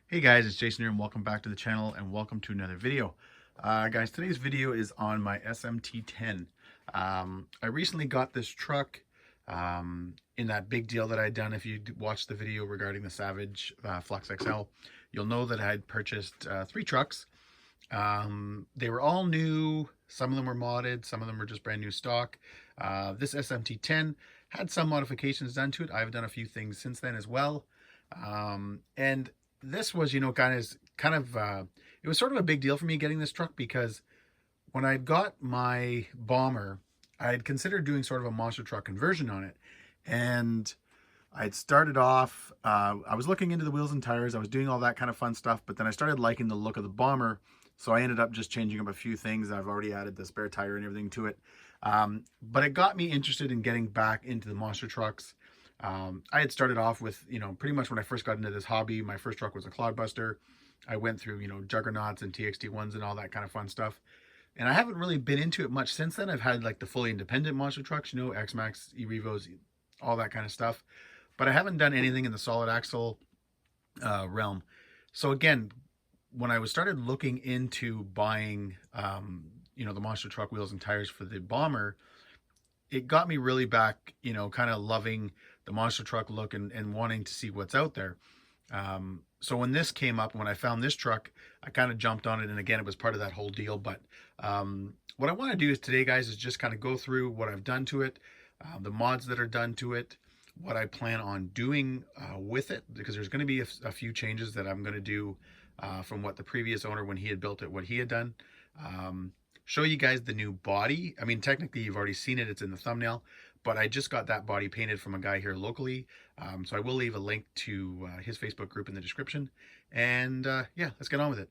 Hey guys, it's Jason here and welcome back to the channel and welcome to another video. Guys, today's video is on my SMT10. I recently got this truck in that big deal that I'd done. If you watched the video regarding the Savage Flux XL, you'll know that I had purchased 3 trucks. They were all new. Some of them were modded, some of them were just brand new stock. This SMT10 had some modifications done to it. I've done a few things since then as well. And this was, it was sort of a big deal for me getting this truck, because when I got my Bomber, I had considered doing sort of a monster truck conversion on it. And I'd started off, I was looking into the wheels and tires, I was doing all that kind of fun stuff, but then I started liking the look of the Bomber. So I ended up just changing up a few things. I've already added the spare tire and everything to it. But it got me interested in getting back into the monster trucks. I had started off with, pretty much when I first got into this hobby, my first truck was a Clodbuster. I went through, Juggernauts and TXT1s and all that kind of fun stuff. And I haven't really been into it much since then. I've had like the fully independent monster trucks, X-Max, E-Revos, all that kind of stuff. But I haven't done anything in the solid axle realm. So again, when I started looking into buying, the monster truck wheels and tires for the Bomber, it got me really back, kind of loving the monster truck look and wanting to see what's out there. So when this came up, when I found this truck, I kind of jumped on it. And again, it was part of that whole deal. But what I want to do is today, guys, is just kind of go through what I've done to it, the mods that are done to it, what I plan on doing with it, because there's going to be a few changes that I'm going to do from what the previous owner, when he had built it, what he had done. Show you guys the new body. I mean, technically you've already seen it, it's in the thumbnail, but I just got that body painted from a guy here locally. So I will leave a link to his Facebook group in the description. And yeah, let's get on with it.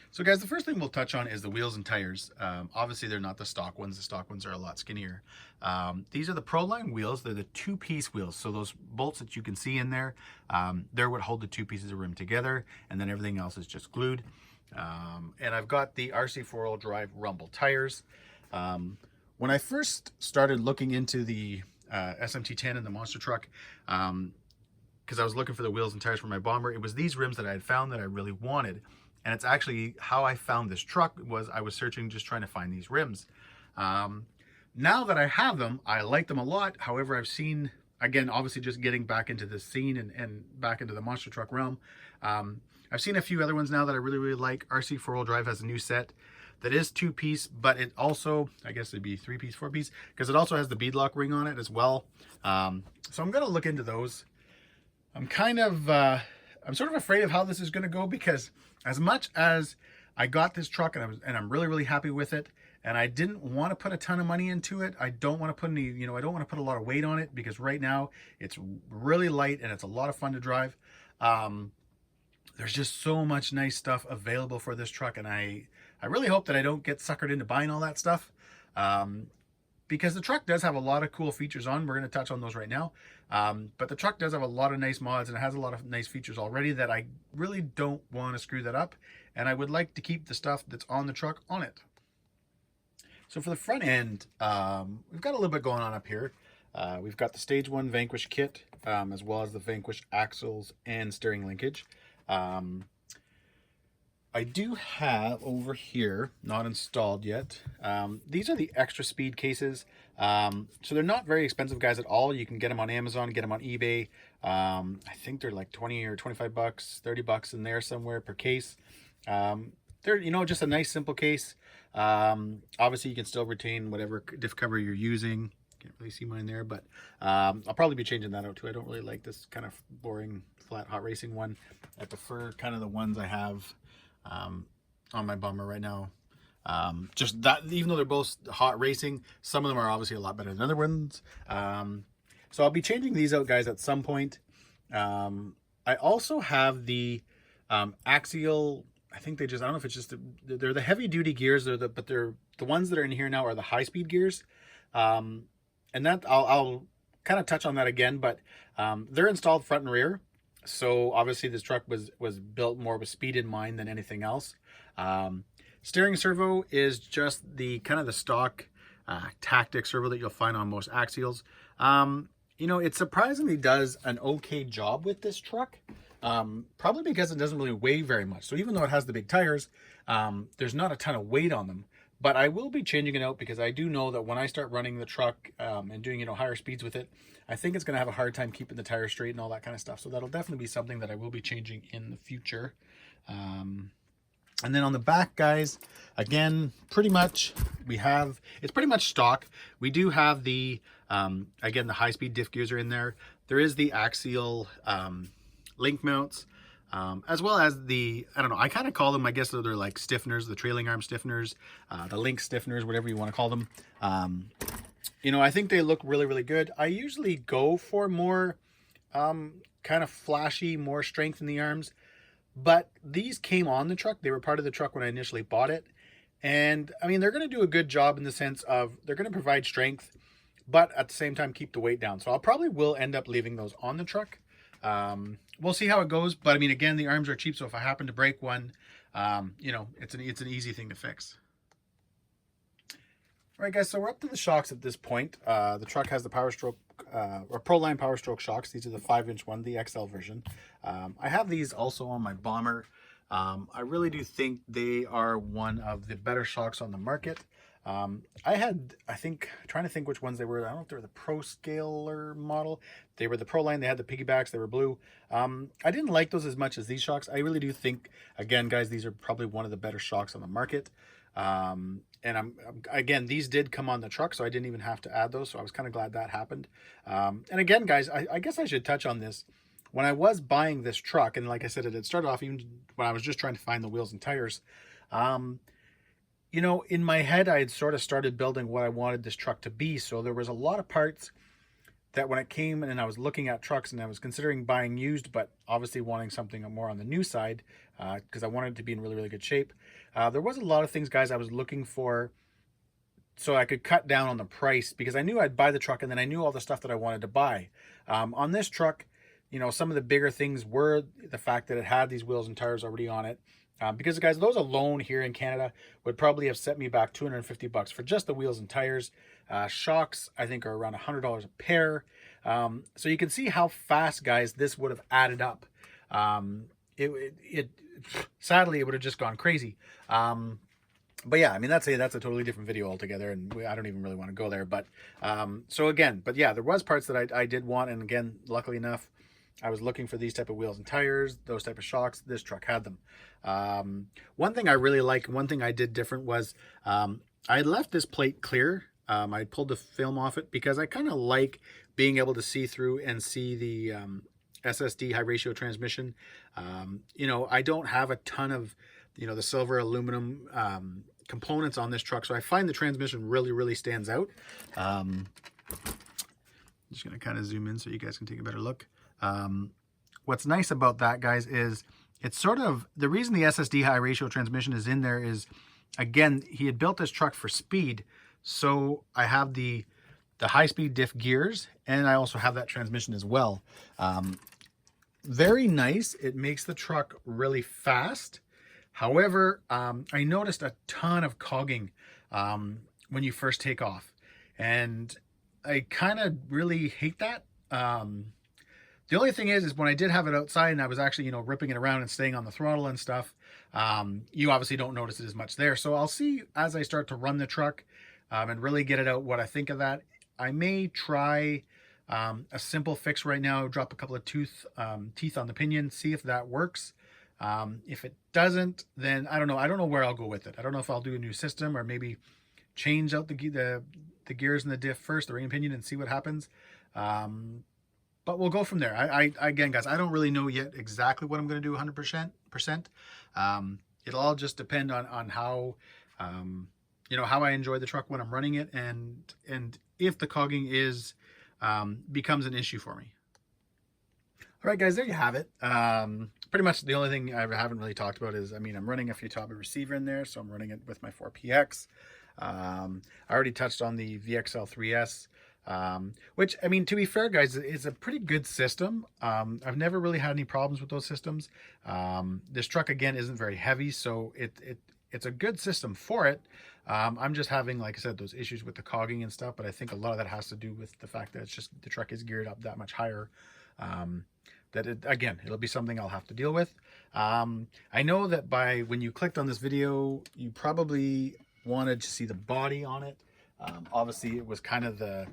So guys, the first thing we'll touch on is the wheels and tires. Obviously they're not the stock ones. The stock ones are a lot skinnier. These are the Proline wheels. They're the 2-piece wheels. So those bolts that you can see in there, they're what hold the 2 pieces of rim together, and then everything else is just glued. And I've got the RC 4-wheel drive rumble tires. When I first started looking into the SMT10 and the monster truck, because I was looking for the wheels and tires for my Bomber, it was these rims that I had found that I really wanted. And it's actually how I found this truck. Was I was searching, just trying to find these rims. Now that I have them, I like them a lot. However, I've seen, again, obviously just getting back into the scene and back into the monster truck realm, I've seen a few other ones now that I really, really like. RC 4-wheel drive has a new set that is 2-piece, but it also, I guess it'd be 3-piece, 4-piece, because it also has the beadlock ring on it as well. So I'm going to look into those. I'm sort of afraid of how this is going to go, because as much as I got this truck and I'm really, really happy with it, and I didn't want to put a ton of money into it. I don't want to put any, I don't want to put a lot of weight on it, because right now it's really light and it's a lot of fun to drive. There's just so much nice stuff available for this truck, and I really hope that I don't get suckered into buying all that stuff, because the truck does have a lot of cool features on. We're going to touch on those right now, but the truck does have a lot of nice mods, and it has a lot of nice features already that I really don't want to screw that up, and I would like to keep the stuff that's on the truck on it. So for the front end, we've got a little bit going on up here. We've got the Stage 1 Vanquish kit, as well as the Vanquish axles and steering linkage. I do have over here, not installed yet, these are the extra speed cases. So they're not very expensive, guys, at all. You can get them on Amazon, get them on eBay. I think they're like 20 or 25 bucks, 30 bucks in there somewhere per case. They're, just a nice simple case. Obviously you can still retain whatever diff cover you're using. Can't really see mine there, but I'll probably be changing that out too. I don't really like this kind of boring flat hot racing one. I prefer kind of the ones I have on my Bomber right now. Just that, even though they're both hot racing, some of them are obviously a lot better than other ones. So I'll be changing these out, guys, at some point. I also have the Axial. I think I don't know if it's just they're the heavy duty gears. But they're the ones that are in here now are the high speed gears. And that I'll kind of touch on that again, but they're installed front and rear. So obviously this truck was built more with speed in mind than anything else. Steering servo is just the kind of the stock tactic servo that you'll find on most Axials. It surprisingly does an okay job with this truck. Probably because it doesn't really weigh very much. So even though it has the big tires, there's not a ton of weight on them. But I will be changing it out because I do know that when I start running the truck and doing, you know, higher speeds with it, I think it's going to have a hard time keeping the tires straight and all that kind of stuff. So that'll definitely be something that I will be changing in the future. And then on the back, guys, again, pretty much it's pretty much stock. We do have the, again, the high-speed diff gears are in there. There is the Axial link mounts, as well as the, I don't know, I kind of call them, I guess they're like stiffeners, the trailing arm stiffeners, the link stiffeners, whatever you want to call them. You know, I think they look really, really good. I usually go for more kind of flashy, more strength in the arms. But these came on the truck. They were part of the truck when I initially bought it. And I mean, they're going to do a good job in the sense of they're going to provide strength, but at the same time, keep the weight down. So I'll probably will end up leaving those on the truck. We'll see how it goes. But I mean, again, the arms are cheap. So if I happen to break one, you know, it's an easy thing to fix. All right, guys, so we're up to the shocks at this point. The truck has the Power Stroke or Proline Power Stroke shocks. These are the 5-inch one, the XL version. I have these also on my Bomber. I really do think they are one of the better shocks on the market. I think, trying to think which ones they were. I don't know if they were the Pro Scaler model. They were the Proline. They had the piggybacks. They were blue. I didn't like those as much as these shocks. I really do think, again, guys, these are probably one of the better shocks on the market. And again, these did come on the truck, so I didn't even have to add those. So I was kind of glad that happened. And again, guys, I guess I should touch on this. When I was buying this truck, and like I said, it had started off even when I was just trying to find the wheels and tires. You know, in my head, I had sort of started building what I wanted this truck to be. So there was a lot of parts that when it came and I was looking at trucks and I was considering buying used, but obviously wanting something more on the new side because I wanted it to be in really, really good shape. There was a lot of things, guys, I was looking for so I could cut down on the price because I knew I'd buy the truck and then I knew all the stuff that I wanted to buy. On this truck, you know, some of the bigger things were the fact that it had these wheels and tires already on it. Because, guys, those alone here in Canada would probably have set me back $250 for just the wheels and tires. Shocks, I think, are around $100 a pair. So you can see how fast, guys, this would have added up. Sadly, it would have just gone crazy. But yeah, I mean, that's a totally different video altogether, and I don't even really want to go there. But so again, but yeah, there was parts that I did want, and again, luckily enough, I was looking for these type of wheels and tires, those type of shocks. This truck had them. One thing I really like, one thing I did different was I left this plate clear. I pulled the film off it because I kind of like being able to see through and see the SSD high ratio transmission. You know, I don't have a ton of, you know, the silver aluminum components on this truck, so I find the transmission really, really stands out. I'm just going to kind of zoom in so you guys can take a better look. What's nice about that, guys, is it's sort of the reason the SSD high ratio transmission is in there is, again, he had built this truck for speed. So I have the high speed diff gears, and I also have that transmission as well. Very nice. It makes the truck really fast. However, I noticed a ton of cogging when you first take off, and I kind of really hate that. The only thing is when I did have it outside and I was actually, you know, ripping it around and staying on the throttle and stuff, you obviously don't notice it as much there. So I'll see as I start to run the truck and really get it out what I think of that. I may try a simple fix right now, drop a couple of teeth on the pinion, see if that works. If it doesn't, then I don't know. I don't know where I'll go with it. I don't know if I'll do a new system or maybe change out the gears and the diff first, the ring and pinion, and see what happens. But we'll go from there. Again, guys, I don't really know yet exactly what I'm going to do 100%. It'll all just depend on how, you know, how I enjoy the truck when I'm running it, and if the cogging becomes an issue for me. All right, guys, there you have it. Pretty much the only thing I haven't really talked about is, I mean, I'm running a Futaba receiver in there, so I'm running it with my 4PX. I already touched on the VXL3S. Which, I mean, to be fair, guys, is a pretty good system. I've never really had any problems with those systems. This truck, again, isn't very heavy, so it's a good system for it. I'm just having, like I said, those issues with the cogging and stuff, but I think a lot of that has to do with the fact that it's just the truck is geared up that much higher. That again, it'll be something I'll have to deal with. I know that when you clicked on this video, you probably wanted to see the body on it. Obviously, it was kind of the,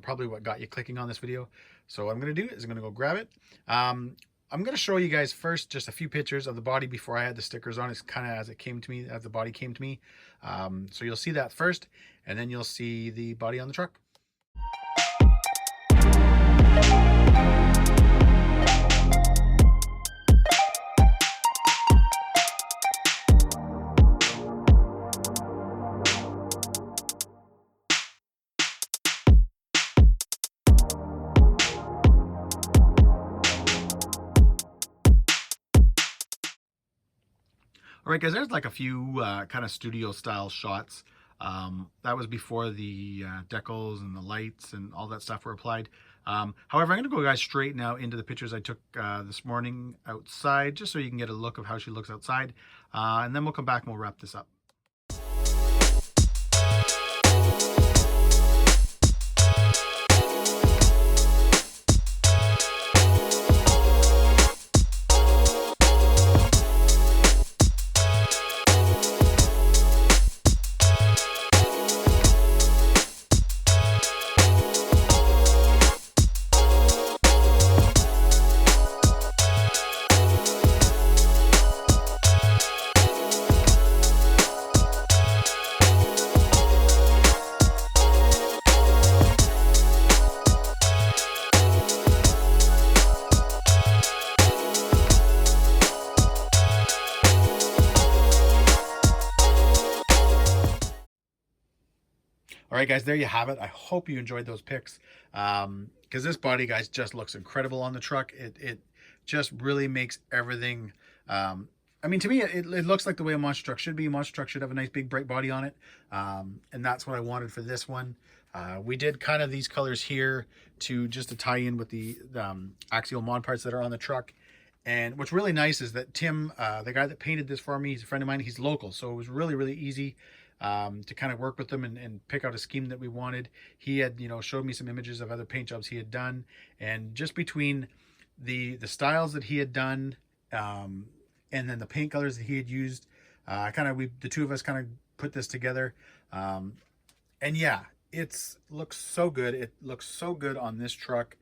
probably what got you clicking on this video. So what I'm going to do is I'm going to go grab it. I'm going to show you guys first just a few pictures of the body before I had the stickers on. It's kind of as it came to me, as the body came to me. So you'll see that first, and then you'll see the body on the truck. All right, guys, there's like a few kind of studio style shots. That was before the decals and the lights and all that stuff were applied. However, I'm going to go, guys, straight now into the pictures I took this morning outside, just so you can get a look of how she looks outside. And then we'll come back and we'll wrap this up. All right, guys, there you have it. I hope you enjoyed those pics, because this body, guys, just looks incredible on the truck. It just really makes everything, I mean, to me, it looks like the way a monster truck should be. A monster truck should have a nice big bright body on it, and that's what I wanted for this one. We did kind of these colors here to tie in with the Axial mod parts that are on the truck. And what's really nice is that Tim, the guy that painted this for me, he's a friend of mine. He's local, so it was really, really easy to kind of work with them and pick out a scheme that we wanted. He had, showed me some images of other paint jobs he had done, and just between the styles that he had done, and then the paint colors that he had used, the two of us kind of put this together. And yeah, looks so good. It looks so good on this truck.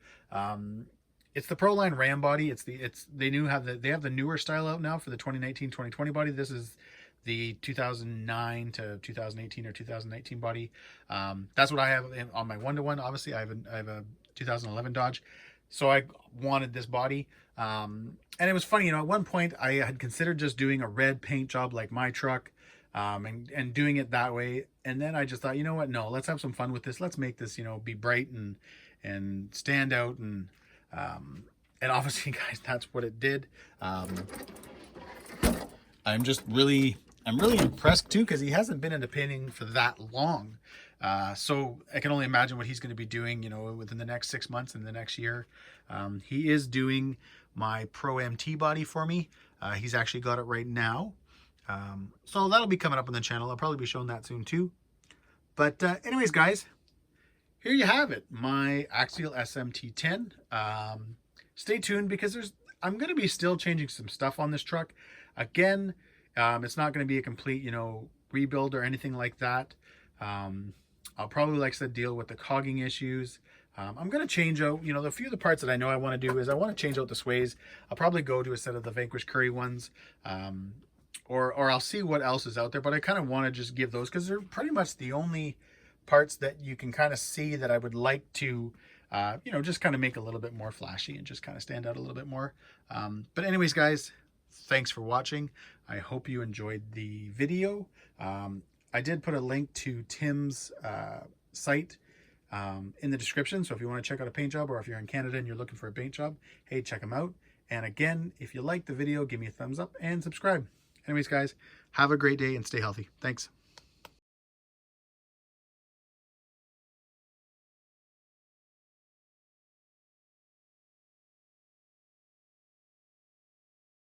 It's the Proline Ram body. They have the newer style out now for the 2019-2020 body. This is the 2009 to 2018 or 2019 body. That's what I have on my 1-to-1. Obviously, I have a 2011 Dodge, so I wanted this body. And it was funny, at one point I had considered just doing a red paint job like my truck, and doing it that way. And then I just thought, you know what? No, let's have some fun with this. Let's make this, be bright and stand out. And obviously, guys, that's what it did. I'm really impressed too, because he hasn't been into painting for that long. So I can only imagine what he's going to be doing, within the next 6 months and the next year. He is doing my Pro MT body for me. He's actually got it right now. So that'll be coming up on the channel. I'll probably be showing that soon too. But anyways, guys, here you have it, my Axial SMT10. Stay tuned, because I'm going to be still changing some stuff on this truck. Again, it's not going to be a complete, rebuild or anything like that. I'll probably, like I said, deal with the cogging issues. I'm going to change out, a few of the parts that I know I want to do is I want to change out the sways. I'll probably go to a set of the Vanquish Curry ones, or I'll see what else is out there. But I kind of want to just give those, because they're pretty much the only parts that you can kind of see that I would like to, just kind of make a little bit more flashy and just kind of stand out a little bit more. But anyways, guys, thanks for watching. I hope you enjoyed the video. I did put a link to Tim's site in the description, so if you want to check out a paint job, or if you're in Canada and you're looking for a paint job, hey, check him out. And again, if you liked the video, give me a thumbs up and subscribe. Anyways, guys, have a great day and stay healthy. Thanks.